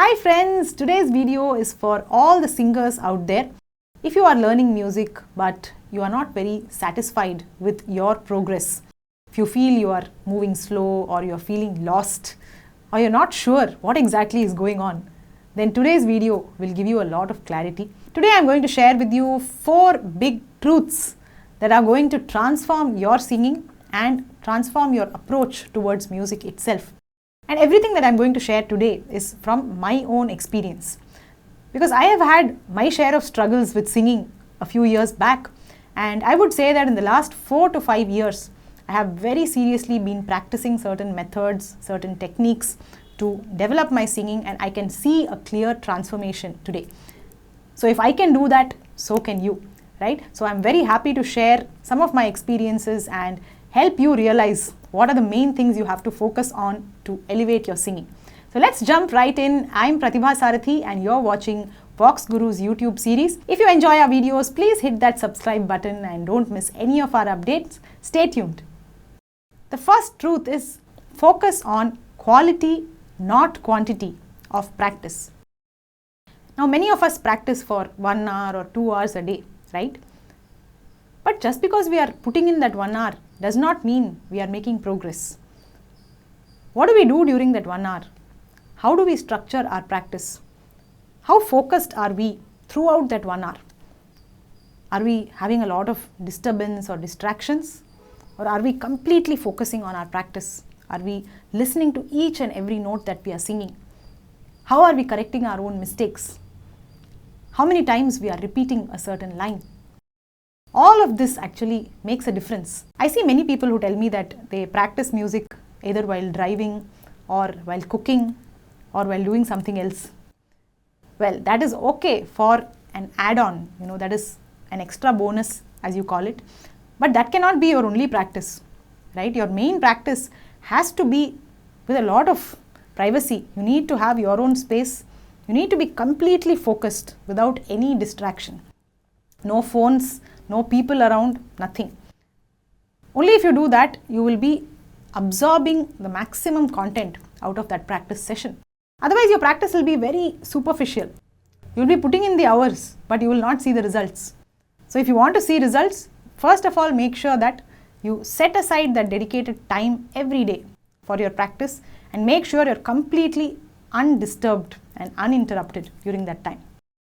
Hi friends, today's video is for all the singers out there. If you are learning music but you are not very satisfied with your progress, if you feel you are moving slow or you are feeling lost or you're not sure what exactly is going on, then today's video will give you a lot of clarity. Today I'm going to share with you 4 big truths that are going to transform your singing and transform your approach towards music itself. And everything that I'm going to share today is from my own experience. Because I have had my share of struggles with singing a few years back, and I would say that in the last 4 to 5 years, I have very seriously been practicing certain methods, certain techniques to develop my singing, and I can see a clear transformation today. So if I can do that, so can you, right? So I'm very happy to share some of my experiences and help you realize what are the main things you have to focus on to elevate your singing. So let's jump right in. I'm Pratibha Sarathy and you're watching VoxGuru's YouTube series. If you enjoy our videos, please hit that subscribe button and don't miss any of our updates. Stay tuned. The first truth is focus on quality, not quantity of practice. Now many of us practice for 1 hour or 2 hours a day, right? But just because we are putting in that 1 hour does not mean we are making progress. What do we do during that 1 hour? How do we structure our practice? How focused are we throughout that 1 hour? Are we having a lot of disturbance or distractions? Or are we completely focusing on our practice? Are we listening to each and every note that we are singing? How are we correcting our own mistakes? How many times we are repeating a certain line? All of this actually makes a difference. I see many people who tell me that they practice music either while driving or while cooking or while doing something else. Well, that is okay for an add-on, that is an extra bonus as you call it. But that cannot be your only practice, right? Your main practice has to be with a lot of privacy. You need to have your own space. You need to be completely focused without any distraction. No phones, no people around, nothing. Only if you do that, you will be absorbing the maximum content out of that practice session. Otherwise, your practice will be very superficial. You will be putting in the hours, but you will not see the results. So if you want to see results, first of all, make sure that you set aside that dedicated time every day for your practice and make sure you're completely undisturbed and uninterrupted during that time.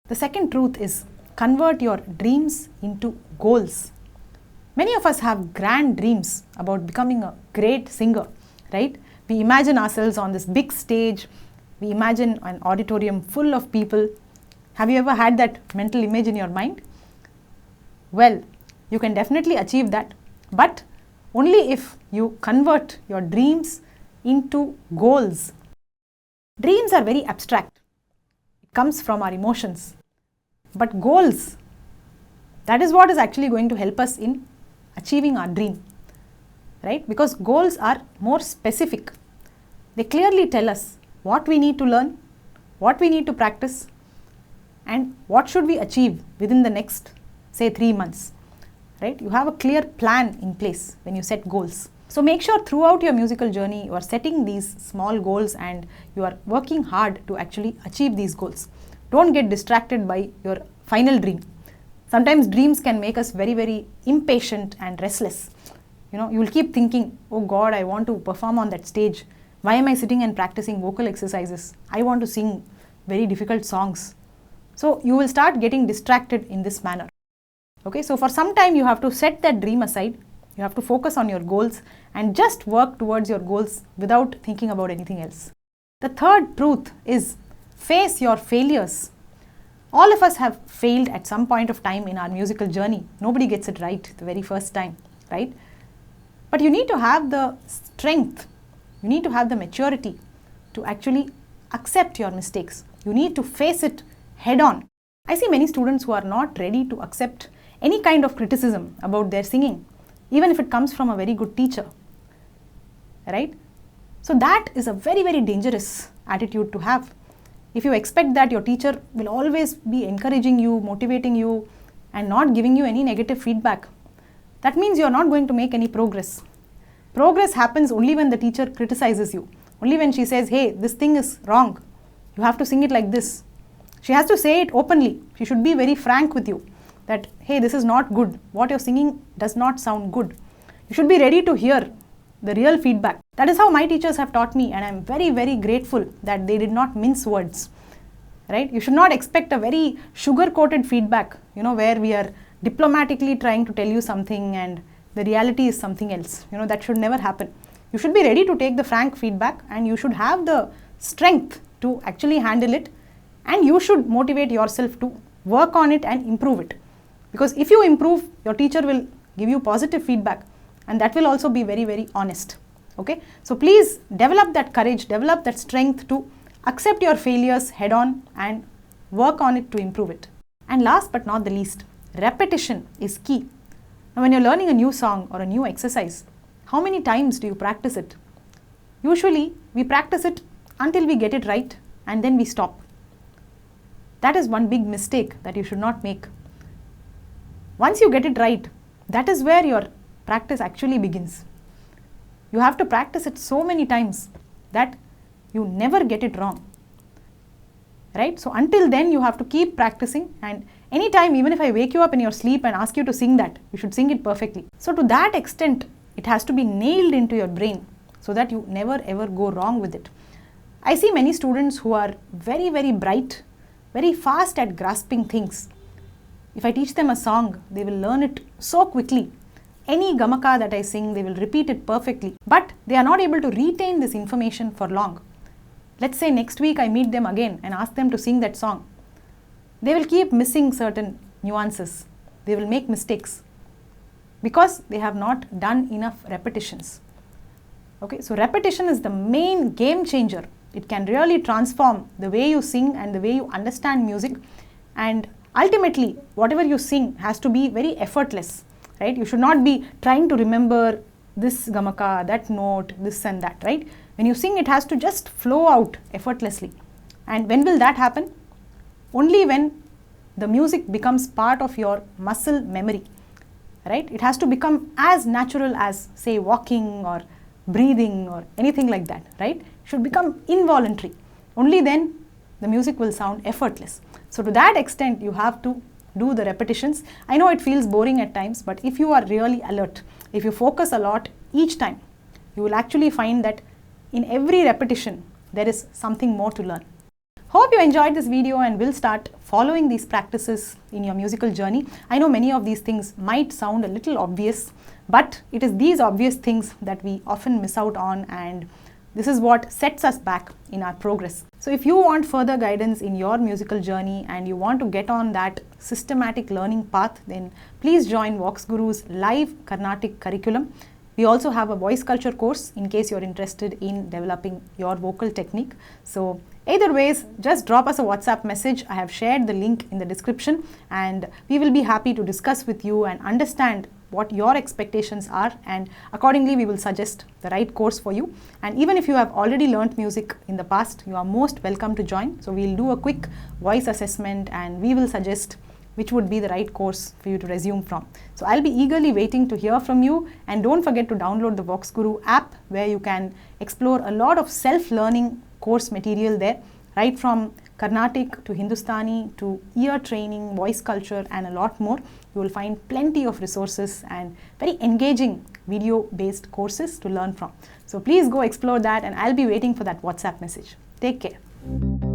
The second truth is convert your dreams into goals. Many of us have grand dreams about becoming a great singer, right? We imagine ourselves on this big stage. We imagine an auditorium full of people. Have you ever had that mental image in your mind? Well, you can definitely achieve that, but only if you convert your dreams into goals. Dreams are very abstract. It comes from our emotions. But goals, that is what is actually going to help us in achieving our dream, right? Because goals are more specific. They clearly tell us what we need to learn, what we need to practice, and what should we achieve within the next, say, 3 months, right? You have a clear plan in place when you set goals. So make sure throughout your musical journey, you are setting these small goals and you are working hard to actually achieve these goals. Don't get distracted by your final dream. Sometimes dreams can make us very, very impatient and restless. You will keep thinking, oh God, I want to perform on that stage. Why am I sitting and practicing vocal exercises? I want to sing very difficult songs. So you will start getting distracted in this manner. Okay, so for some time you have to set that dream aside. You have to focus on your goals and just work towards your goals without thinking about anything else. The third truth is face your failures. All of us have failed at some point of time in our musical journey. Nobody gets it right the very first time, right? But you need to have the strength, you need to have the maturity to actually accept your mistakes. You need to face it head on. I see many students who are not ready to accept any kind of criticism about their singing, even if it comes from a very good teacher, right? So that is a very, very dangerous attitude to have. If you expect that your teacher will always be encouraging you, motivating you, and not giving you any negative feedback, that means you're not going to make any progress. Progress happens only when the teacher criticizes you, only when she says, hey, this thing is wrong. You have to sing it like this. She has to say it openly. She should be very frank with you that, hey, this is not good. What you're singing does not sound good. You should be ready to hear the real feedback. That is how my teachers have taught me, and I'm very, very grateful that they did not mince words. Right? You should not expect a very sugar-coated feedback, where we are diplomatically trying to tell you something and the reality is something else. That should never happen. You should be ready to take the frank feedback, and you should have the strength to actually handle it, and you should motivate yourself to work on it and improve it. Because if you improve, your teacher will give you positive feedback, and that will also be very, very honest. Okay? So please develop that courage, develop that strength to accept your failures head on and work on it to improve it. And last but not the least, repetition is key. Now when you're learning a new song or a new exercise, how many times do you practice it? Usually we practice it until we get it right and then we stop. That is one big mistake that you should not make. Once you get it right, that is where your practice actually begins. You have to practice it so many times that you never get it wrong. Right? So until then you have to keep practicing, and anytime, even if I wake you up in your sleep and ask you to sing that, you should sing it perfectly. So to that extent, it has to be nailed into your brain so that you never ever go wrong with it. I see many students who are very, very bright, very fast at grasping things. If I teach them a song, they will learn it so quickly. Any gamaka that I sing, they will repeat it perfectly. But they are not able to retain this information for long. Let's say next week I meet them again and ask them to sing that song. They will keep missing certain nuances. They will make mistakes because they have not done enough repetitions. Okay, so repetition is the main game changer. It can really transform the way you sing and the way you understand music, and ultimately whatever you sing has to be very effortless. Right? You should not be trying to remember this gamaka, that note, this and that, right? When you sing, it has to just flow out effortlessly. And when will that happen? Only when the music becomes part of your muscle memory, right? It has to become as natural as, say, walking or breathing or anything like that, right? It should become involuntary. Only then the music will sound effortless. So to that extent, you have to do the repetitions. I know it feels boring at times, but if you are really alert, if you focus a lot each time, you will actually find that in every repetition, there is something more to learn. Hope you enjoyed this video and will start following these practices in your musical journey. I know many of these things might sound a little obvious, but it is these obvious things that we often miss out on, and this is what sets us back in our progress. So if you want further guidance in your musical journey and you want to get on that systematic learning path, then please join VoxGuru's live Carnatic curriculum. We also have a voice culture course in case you're interested in developing your vocal technique. So either ways, just drop us a WhatsApp message. I have shared the link in the description, and we will be happy to discuss with you and understand what your expectations are, and accordingly we will suggest the right course for you. And even if you have already learnt music in the past, you are most welcome to join. So we'll do a quick voice assessment and we will suggest which would be the right course for you to resume from. So I'll be eagerly waiting to hear from you, and don't forget to download the VoxGuru app, where you can explore a lot of self-learning course material there, right from Carnatic to Hindustani to ear training, voice culture, and a lot more. You will find plenty of resources and very engaging video-based courses to learn from. So please go explore that, and I'll be waiting for that WhatsApp message. Take care.